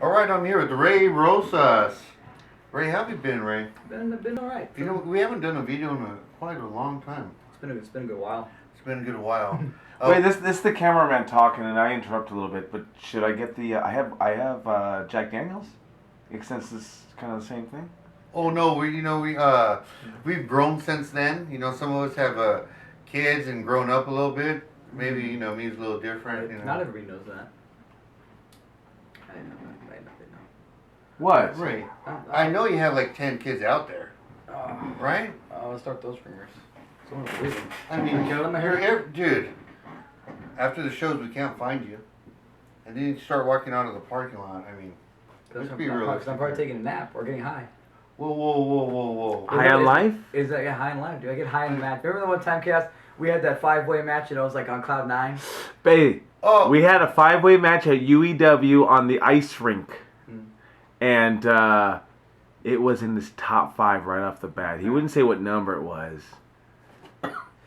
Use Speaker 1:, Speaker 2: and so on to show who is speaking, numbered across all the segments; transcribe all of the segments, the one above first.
Speaker 1: All right, I'm here with Ray Rosas. Ray, how have you been, Ray?
Speaker 2: Been all right.
Speaker 1: You know, we haven't done a video in quite a long time.
Speaker 2: It's been a good while.
Speaker 1: It's been a good while.
Speaker 3: Wait, this is the cameraman talking, and I interrupt a little bit. But should I get the? I have Jack Daniels. Since this is kind of the same thing.
Speaker 1: Oh no, we've grown since then. You know, some of us have kids and grown up a little bit. Maybe me's a little different. You know.
Speaker 2: Not everybody knows that. I know.
Speaker 3: What?
Speaker 1: Ray, I know you have like 10 kids out there, right?
Speaker 2: Let's start those fingers. Someone's breathing.
Speaker 1: I mean,
Speaker 2: Can I let my hair?
Speaker 1: Dude. After the shows, we can't find you, and then you start walking out of the parking lot. I mean, let's be realistic.
Speaker 2: I'm probably taking a nap or getting high.
Speaker 1: Whoa.
Speaker 3: High on life?
Speaker 2: Is that high on life? Do I get high in the match? Remember the one time, Chaos? We had that 5-way match and I was like on cloud 9.
Speaker 3: Baby, we had a 5-way match at UEW on the ice rink. And it was in this top 5 right off the bat. He wouldn't say what number it was.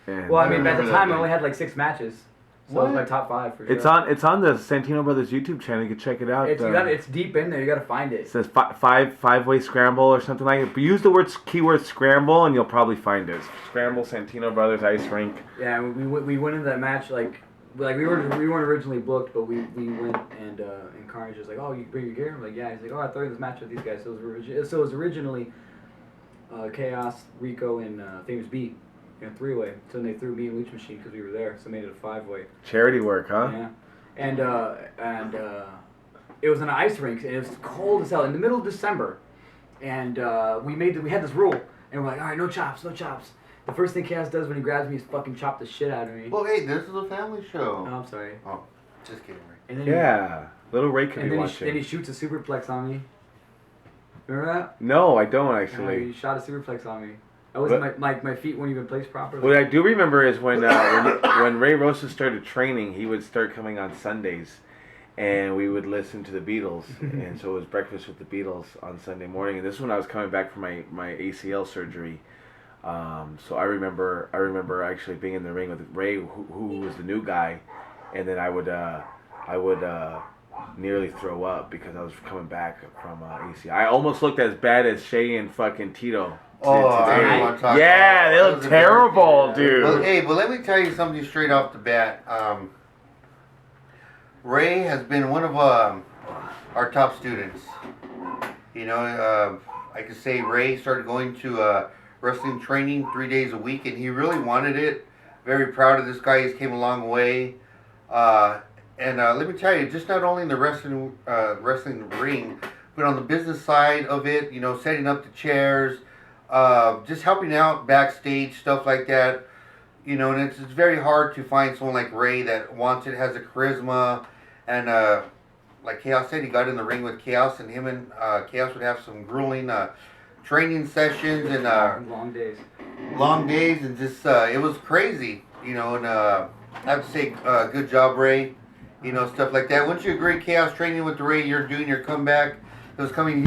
Speaker 3: And
Speaker 2: well, I mean, at the time I only had like 6 matches. So it was my top 5 for sure.
Speaker 3: It's on the Santino Brothers YouTube channel. You can check it out.
Speaker 2: It's deep in there. You got to find it.
Speaker 3: It says 5-way scramble or something like it. But use the keyword scramble and you'll probably find it. Scramble Santino Brothers Ice Rink.
Speaker 2: Yeah, we went into that match like we weren't originally booked, but we went and Carnage was like, oh, you bring your gear? I'm like, yeah. He's like, oh, I thought you had this match with these guys. So it was originally Chaos, Rico, and Famous B in a 3-way. So then they threw me and Leech Machine because we were there. So made it a 5-way.
Speaker 3: Charity work, huh?
Speaker 2: Yeah, and it was an ice rink and it was cold as hell in the middle of December, and we had this rule and we're like, all right, no chops. The first thing Chaos does when he grabs me is fucking chop the shit out of me.
Speaker 1: Well, hey, this is a family show.
Speaker 2: Oh, I'm sorry.
Speaker 1: Oh, just kidding, Ray.
Speaker 2: And then
Speaker 3: Little Ray could be
Speaker 2: then
Speaker 3: watching.
Speaker 2: Then he shoots a superplex on me. Remember that?
Speaker 3: No, I don't actually.
Speaker 2: He shot a superplex on me. I wasn't my feet weren't even placed properly.
Speaker 3: What I do remember is when Ray Rosas started training, he would start coming on Sundays, and we would listen to the Beatles, and so it was breakfast with the Beatles on Sunday morning. And this is when I was coming back from my ACL surgery. So I remember actually being in the ring with Ray, who was the new guy, and then I would nearly throw up because I was coming back from ACL. I almost looked as bad as Shay and fucking Tito.
Speaker 1: Oh, I don't want to talk
Speaker 3: yeah, they look terrible, dude.
Speaker 1: But let me tell you something straight off the bat. Ray has been one of our top students. You know, I could say Ray started going to wrestling training 3 days a week, and he really wanted it. Very proud of this guy. He's came a long way. And let me tell you, just not only in the wrestling ring, but on the business side of it, setting up the chairs, just helping out backstage, stuff like that. And it's very hard to find someone like Ray that wants it, has a charisma, and like Chaos said, he got in the ring with Chaos, and him and Chaos would have some grueling training sessions and
Speaker 2: long days,
Speaker 1: and just it was crazy, and I have to say, good job, Ray. Stuff like that. Once you agree, Chaos training with Ray, you're doing your comeback. He was coming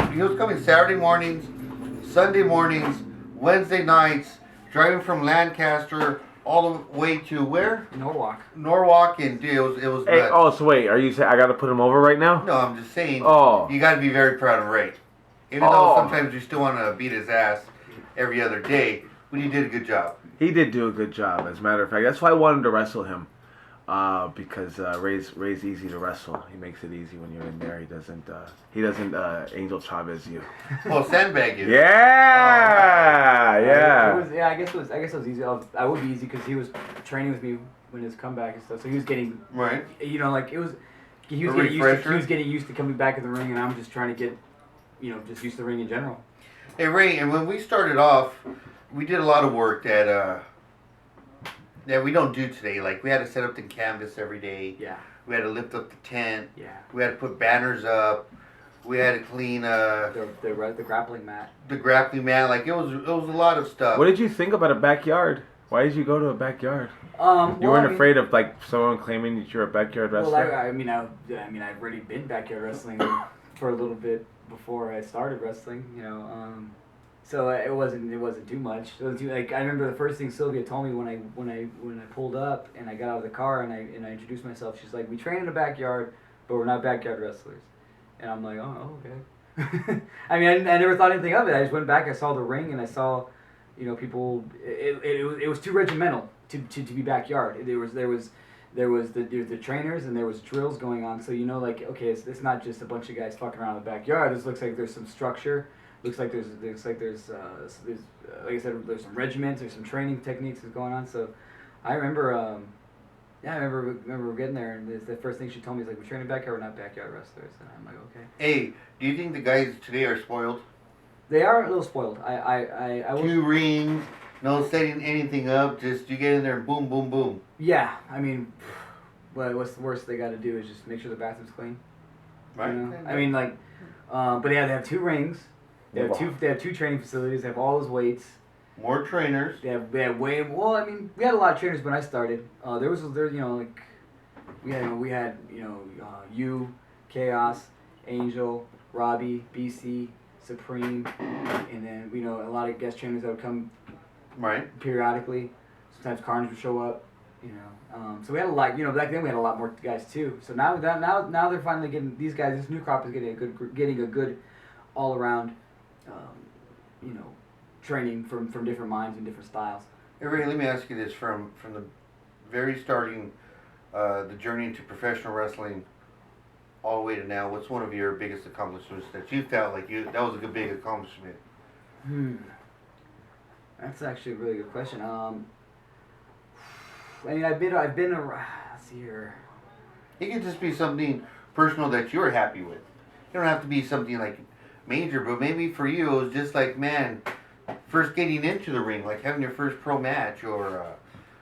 Speaker 1: Saturday mornings, Sunday mornings, Wednesday nights, driving from Lancaster all the way to where? Norwalk, and dude, it was.
Speaker 3: Hey, so wait, are you saying I got to put him over right now?
Speaker 1: No, I'm just saying.
Speaker 3: Oh.
Speaker 1: You got to be very proud of Ray, even though sometimes you still want to beat his ass every other day. But he did a good job.
Speaker 3: He did do a good job, as a matter of fact. That's why I wanted to wrestle him. Because Ray's easy to wrestle. He makes it easy when you're in there. He doesn't angel Chavez you.
Speaker 1: Well, sandbag you.
Speaker 3: Yeah, yeah.
Speaker 2: I guess it was easy. I would be easy because he was training with me when his comeback and stuff. So he was getting
Speaker 1: right.
Speaker 2: He was getting used to coming back in the ring, and I'm just trying to get, just used to the ring in general.
Speaker 1: Hey Ray, and when we started off, we did a lot of work that we don't do today. Like, we had to set up the canvas every day.
Speaker 2: Yeah.
Speaker 1: We had to lift up the tent.
Speaker 2: Yeah.
Speaker 1: We had to put banners up. We had to clean
Speaker 2: the grappling mat.
Speaker 1: The grappling mat. Like, it was a lot of stuff.
Speaker 3: What did you think about a backyard? Why did you go to a backyard? You weren't afraid of someone claiming that you're a backyard wrestler?
Speaker 2: Well, I've already been backyard wrestling for a little bit before I started wrestling. So it wasn't too much. It was I remember the first thing Sylvia told me when I pulled up and I got out of the car and I introduced myself. She's like, "We train in the backyard, but we're not backyard wrestlers." And I'm like, oh okay. I mean, I never thought anything of it. I just went back. I saw the ring, and I saw, people. It was too regimental to be backyard. There was the trainers, and there was drills going on. So like, okay, it's not just a bunch of guys fucking around in the backyard. This looks like there's some structure. Looks like there's like I said, there's some regiments, there's some training techniques that's going on. So I remember. I remember getting there, and the first thing she told me is like, we're training backyard, we're not backyard wrestlers. And I'm like, okay.
Speaker 1: Hey, do you think the guys today are spoiled?
Speaker 2: They are a little spoiled. I will.
Speaker 1: 2 rings, no setting anything up, just you get in there and boom, boom, boom.
Speaker 2: Yeah, I mean, what's the worst they got to do is just make sure the bathroom's clean.
Speaker 1: Right.
Speaker 2: I mean, like, but yeah, they have 2 rings. They have two training facilities. They have all those weights.
Speaker 1: More trainers.
Speaker 2: They have way. Well, I mean, we had a lot of trainers when I started. We had you, Chaos, Angel, Robbie, BC, Supreme, and then a lot of guest trainers that would come
Speaker 1: right
Speaker 2: periodically. Sometimes Carnage would show up. So we had a lot. Back then we had a lot more guys too. So now they're finally getting these guys. This new crop is getting a good all around. Training from different minds and different styles.
Speaker 1: Hey Ray, let me ask you this: from the very starting, the journey into professional wrestling, all the way to now, what's one of your biggest accomplishments that you felt like that was a big accomplishment?
Speaker 2: That's actually a really good question. I mean, I've been around. Let's see here.
Speaker 1: It could just be something personal that you're happy with. It don't have to be something like major, but maybe for you it was just like, man, first getting into the ring, like having your first pro match, or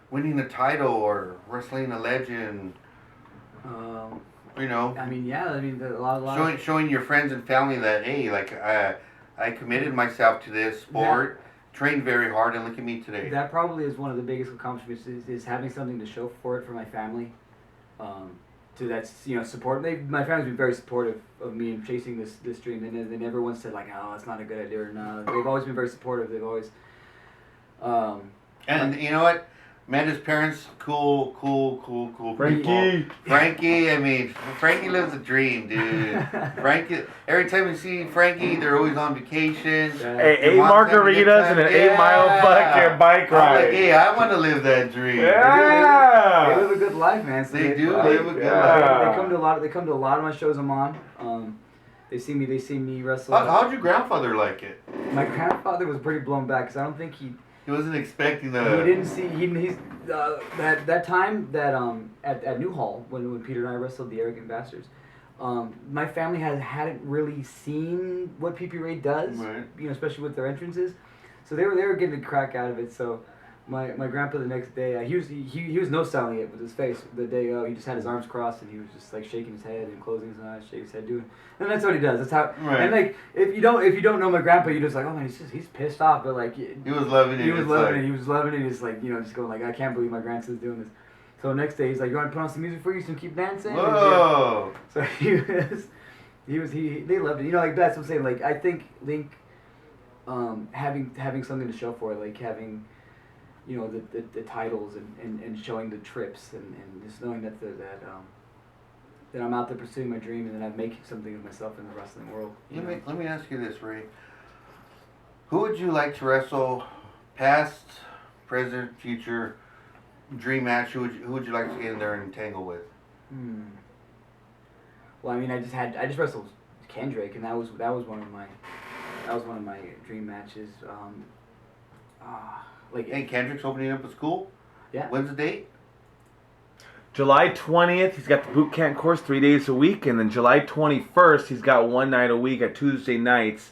Speaker 1: winning a title, or wrestling a legend.
Speaker 2: I mean, yeah. I mean, a lot.
Speaker 1: Showing your friends and family that, hey, like I committed myself to this sport, trained very hard, and look at me today.
Speaker 2: That probably is one of the biggest accomplishments is having something to show for it for my family. Support. My family's been very supportive of me in chasing this dream. They never once said like, oh, it's not a good idea, or no. They've always been very supportive. They've always.
Speaker 1: And you know what? Met his parents, cool
Speaker 3: Frankie.
Speaker 1: people. Frankie, I mean, Frankie lives the dream, dude. Frankie, every time we see Frankie, they're always on vacation.
Speaker 3: Hey, 8 margaritas and an 8-mile fucking bike ride.
Speaker 1: I'm like, hey, I want to live that dream.
Speaker 3: Yeah.
Speaker 2: They live a good life, man. So
Speaker 1: they do live a good life.
Speaker 2: They come to a lot of my shows I'm on. They see me wrestle.
Speaker 1: How'd your grandfather like it?
Speaker 2: My grandfather was pretty blown back because I don't think he
Speaker 1: wasn't expecting the.
Speaker 2: He didn't see. He's that time that at Newhall when Peter and I wrestled the Arrogant Bastards. My family hadn't really seen what PP Ray does,
Speaker 1: right.
Speaker 2: Especially with their entrances. So they were getting a crack out of it. So my grandpa the next day, he was no selling it with his face. The day he just had his arms crossed and he was just like shaking his head and closing his eyes, shaking his head, doing. And that's what he does. That's how.
Speaker 1: Right.
Speaker 2: And like if you don't know my grandpa, you're just like, oh man, he's pissed off. But like
Speaker 1: he was loving it.
Speaker 2: He was loving it. He was loving it. He's like just going like, I can't believe my grandson's doing this. So next day he's like, you want to put on some music for you so you can keep dancing?
Speaker 1: Whoa.
Speaker 2: So they loved it. Like that's what I'm saying. Like I think having something to show for it, like having. The titles and showing the trips and just knowing that I'm out there pursuing my dream and that I'm making something of myself in the wrestling world.
Speaker 1: Let me ask you this, Ray. Who would you like to wrestle, past, present, future, dream match? Who would you like to get in there and tangle with?
Speaker 2: Well, I mean, I just wrestled Kendrick, and that was one of my dream matches.
Speaker 1: Hey, Kendrick's opening up a school?
Speaker 2: Yeah.
Speaker 1: When's the date?
Speaker 3: July 20th, he's got the boot camp course 3 days a week, and then July 21st, he's got 1 night a week at Tuesday nights.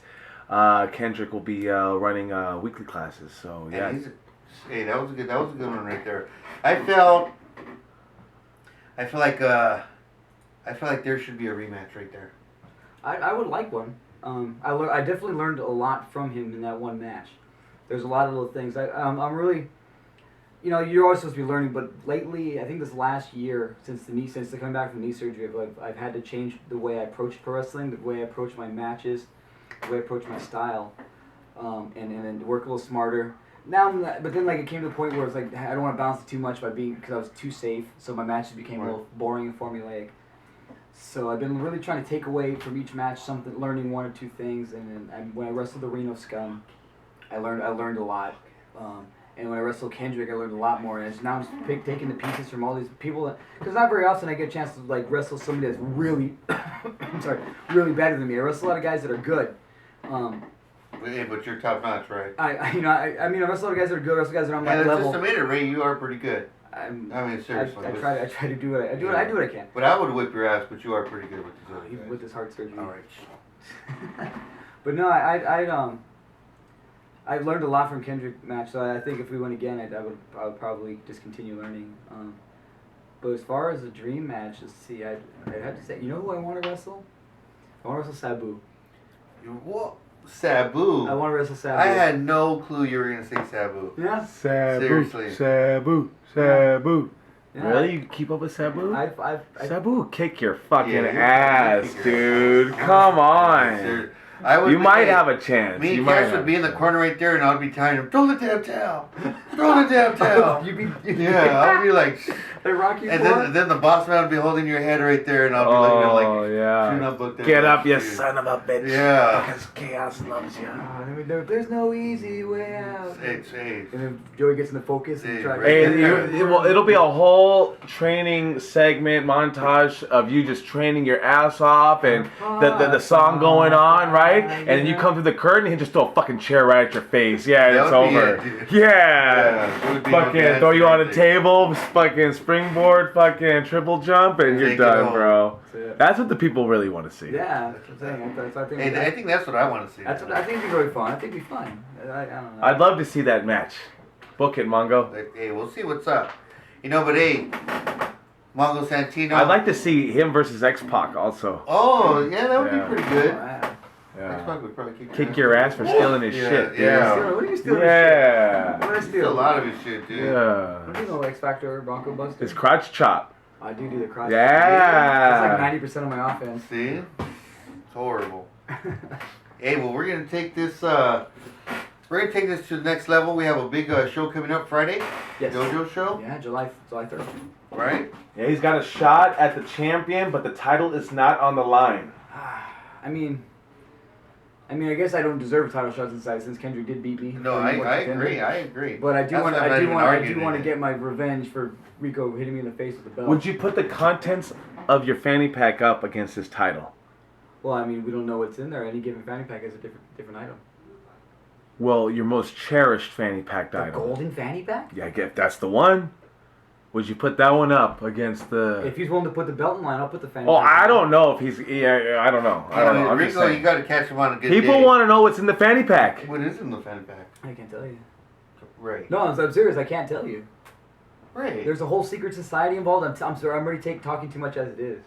Speaker 3: Kendrick will be running weekly classes. So yeah.
Speaker 1: Hey, that was a good one right there. I feel like there should be a rematch right there.
Speaker 2: I would like one. I definitely learned a lot from him in that one match. There's a lot of little things. I'm really, you're always supposed to be learning, but lately, I think this last year, since coming back from knee surgery, I've had to change the way I approach pro wrestling, the way I approach my matches, the way I approach my style, and then work a little smarter. Now, but then it came to the point where it's like I don't want to balance it too much because I was too safe, so my matches became a little boring and formulaic. So I've been really trying to take away from each match something, learning one or two things, and then when I wrestled the Reno Scum, I learned a lot. And when I wrestled Kendrick, I learned a lot more. And now I'm just taking the pieces from all these people. Because not very often I get a chance to like wrestle somebody that's really, I'm sorry, really better than me. I wrestle a lot of guys that are good.
Speaker 1: Yeah, but you're top notch, right?
Speaker 2: I mean, I wrestle a lot of guys that are good. I wrestle guys that are on my
Speaker 1: And
Speaker 2: level.
Speaker 1: just admit it, Ray. You are pretty good.
Speaker 2: I
Speaker 1: mean, seriously.
Speaker 2: I try to do what I do what I can.
Speaker 1: But I would whip your ass, but you are pretty good with these other
Speaker 2: Even
Speaker 1: guys.
Speaker 2: with this heart surgery.
Speaker 1: All right.
Speaker 2: But no, I learned a lot from Kendrick match, so I think if we went again, I would probably just continue learning. But as far as a dream match, let's see, I'd have to say, you know who I want to wrestle? I want to wrestle Sabu.
Speaker 1: What? Sabu?
Speaker 2: I want to wrestle Sabu.
Speaker 1: I had no clue you were going to say Sabu.
Speaker 2: Yeah?
Speaker 3: Sabu.
Speaker 1: Seriously.
Speaker 3: Sabu. Sabu.
Speaker 2: Yeah.
Speaker 3: Really? You keep up with Sabu?
Speaker 2: I've
Speaker 3: Sabu will kick your fucking
Speaker 1: Yeah,
Speaker 3: ass,
Speaker 1: kick your
Speaker 3: dude.
Speaker 1: ass.
Speaker 3: Come on.
Speaker 1: Seriously. I would
Speaker 3: You
Speaker 1: be-
Speaker 3: might have a chance.
Speaker 1: Me
Speaker 3: You
Speaker 1: and
Speaker 3: might
Speaker 1: Cash
Speaker 3: have
Speaker 1: would be in the
Speaker 3: a
Speaker 1: corner right there, and I'd be telling him, "Throw the damn towel, throw the damn towel." Yeah, I'll be like,
Speaker 2: They rock you
Speaker 1: and
Speaker 2: for
Speaker 1: then the boss man would be holding your head right there, and I'll be looking at him
Speaker 3: Oh,
Speaker 1: like,
Speaker 3: yeah.
Speaker 1: "Do not book that
Speaker 3: Get
Speaker 1: match,
Speaker 3: up, you
Speaker 1: dude."
Speaker 3: son of a bitch.
Speaker 1: Yeah.
Speaker 3: Because chaos loves you.
Speaker 2: There's no easy way out.
Speaker 1: Hey,
Speaker 2: And then Joey gets into focus and
Speaker 1: Hey,
Speaker 2: tries.
Speaker 1: Ray.
Speaker 3: Hey, it'll be a whole training segment montage of you just training your ass off and the song going on, right? And then you come through the curtain and he just throw a fucking chair right at your face. Yeah,
Speaker 1: That
Speaker 3: it's
Speaker 1: would be
Speaker 3: over.
Speaker 1: it, dude.
Speaker 3: Yeah.
Speaker 1: it would be my
Speaker 3: Fucking
Speaker 1: best
Speaker 3: throw you on a
Speaker 1: birthday.
Speaker 3: table, fucking springboard, fucking triple jump, and you're
Speaker 1: Take it
Speaker 3: done,
Speaker 1: home.
Speaker 3: bro.
Speaker 2: That's it.
Speaker 3: That's what the people really want to see.
Speaker 2: Yeah, that's what I'm saying. I think.
Speaker 1: Hey, I think that's what I want to see.
Speaker 2: That's what I think it'd be really fun. I think it'd be fun. I don't know.
Speaker 3: I'd love to see that match. Book it, Mongo.
Speaker 1: Like, hey, we'll see what's up. But hey, Mongol Santino.
Speaker 3: I'd like to see him versus X-Pac also.
Speaker 1: Oh, yeah, that would
Speaker 3: Yeah.
Speaker 1: be pretty good.
Speaker 2: Wow.
Speaker 3: Yeah.
Speaker 1: X-Pac would probably
Speaker 3: Kick your ass for stealing his
Speaker 1: Yeah,
Speaker 3: shit, dude.
Speaker 1: yeah.
Speaker 2: What are you stealing?
Speaker 3: Yeah.
Speaker 2: What did I
Speaker 1: Steal
Speaker 2: steal?
Speaker 1: a lot of his shit, dude.
Speaker 3: Yeah.
Speaker 2: What do you know, X Factor, Bronco Buster?
Speaker 3: It's crotch chop.
Speaker 2: I do the cross.
Speaker 3: Yeah.
Speaker 2: It's like 90% of my offense.
Speaker 1: See? It's horrible. Hey, well, we're gonna take this. We're gonna take this to the next level. We have a big show coming up Friday.
Speaker 2: Yes.
Speaker 1: Dojo show,
Speaker 2: Yeah, July 3rd.
Speaker 1: right?
Speaker 3: Yeah, he's got a shot at the champion, but the title is not on the line.
Speaker 2: I mean, I guess I don't deserve a title shot since Kendrick did beat me.
Speaker 1: No, I agree. I agree.
Speaker 2: But I do
Speaker 1: That's
Speaker 2: want
Speaker 1: why I'm not even
Speaker 2: I
Speaker 1: arguing
Speaker 2: do want to
Speaker 1: it.
Speaker 2: get my revenge for Rico hitting me in the face with the belt.
Speaker 3: Would you put the contents of your fanny pack up against his title?
Speaker 2: Well, I mean, we don't know what's in there. Any given fanny pack has a different item.
Speaker 3: Well, your most cherished fanny pack
Speaker 2: The
Speaker 3: item.
Speaker 2: golden fanny pack?
Speaker 3: Yeah, I guess that's the one. Would you put that one up against the?
Speaker 2: If he's willing to put the belt in line, I'll put the fanny
Speaker 3: Oh,
Speaker 2: pack.
Speaker 3: I don't know if he's. Yeah, I don't know. I don't know. I'm just
Speaker 1: Rico, you
Speaker 3: saying.
Speaker 1: got to catch him on a good
Speaker 3: People
Speaker 1: day.
Speaker 3: want to know what's in the fanny pack.
Speaker 1: What is in the fan pack?
Speaker 2: I can't tell you.
Speaker 1: Right.
Speaker 2: No, I'm serious. I can't tell you.
Speaker 1: Right.
Speaker 2: There's a whole secret society involved. I'm sorry. I'm already talking too much as it is.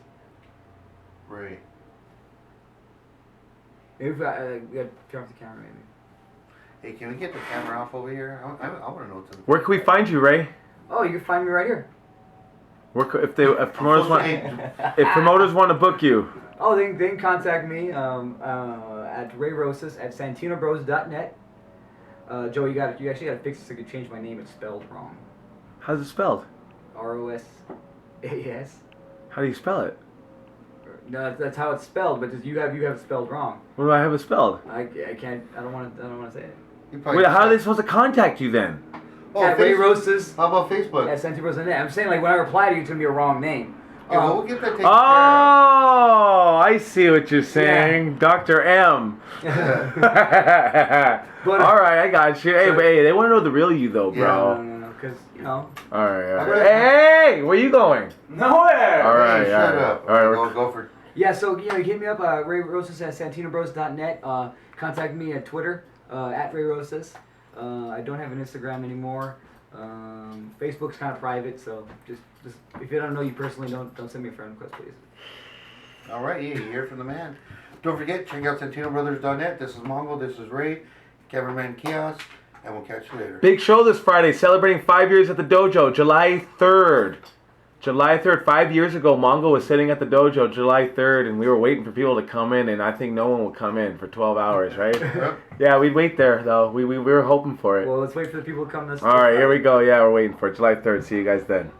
Speaker 1: Right.
Speaker 2: Maybe we got to turn off the camera, maybe.
Speaker 1: Hey, can we get the camera off over here? I want to know what's in the
Speaker 3: Where can we find you, Ray?
Speaker 2: Oh, you can find me right here.
Speaker 3: If promoters want if promoters want to book you,
Speaker 2: Oh, they can contact me at Ray Rosas at santinobros.net. Joe, you actually got to fix this. I could change my name. It's spelled wrong.
Speaker 3: how's it spelled?
Speaker 2: ROSAS.
Speaker 3: How do you spell it?
Speaker 2: No, that's how it's spelled. But you have it spelled wrong.
Speaker 3: What do I have it spelled?
Speaker 2: I can't. I don't want to say it.
Speaker 1: You probably
Speaker 3: Wait, how are they supposed to contact you then?
Speaker 1: Oh,
Speaker 2: At Ray
Speaker 1: Facebook.
Speaker 2: Rosas
Speaker 1: How about Facebook?
Speaker 2: at santinobros.net. I'm saying like when I reply to you, it's gonna be a wrong name.
Speaker 1: Yeah, well, we'll get that taken
Speaker 3: Oh, I see what you're saying, Dr. M.
Speaker 2: But,
Speaker 3: All right, I got you. Hey,
Speaker 2: So-
Speaker 3: hey, they want to know the real you though, bro.
Speaker 2: No, because
Speaker 3: All right, all
Speaker 1: I'm
Speaker 3: right.
Speaker 1: gonna-
Speaker 3: Hey, where you going?
Speaker 2: nowhere.
Speaker 3: All right,
Speaker 1: Hey, shut
Speaker 3: all right.
Speaker 1: up.
Speaker 3: All right,
Speaker 1: Go for.
Speaker 2: Yeah, so you hit me up, Ray Rosas at santinobros.net. Contact me at Twitter at Ray Rosas. I don't have an Instagram anymore. Facebook's kind of private, so just if you don't know you personally, don't send me a friend request, please.
Speaker 1: All right, yeah, you hear from the man. Don't forget, check out SantinoBrothers.net. This is Mongol. This is Ray, cameraman Chaos, and we'll catch you later.
Speaker 3: Big show this Friday, celebrating 5 years at the dojo, July 3rd. July 3rd, 5 years ago, Mongo was sitting at the dojo July 3rd, and we were waiting for people to come in, and I think no one would come in for 12 hours, right?
Speaker 1: Yep.
Speaker 3: Yeah, we'd wait there, though. We were hoping for it.
Speaker 2: Well, let's wait for the people to come.
Speaker 3: All right, here we go. Yeah, we're waiting for it. July 3rd. See you guys then.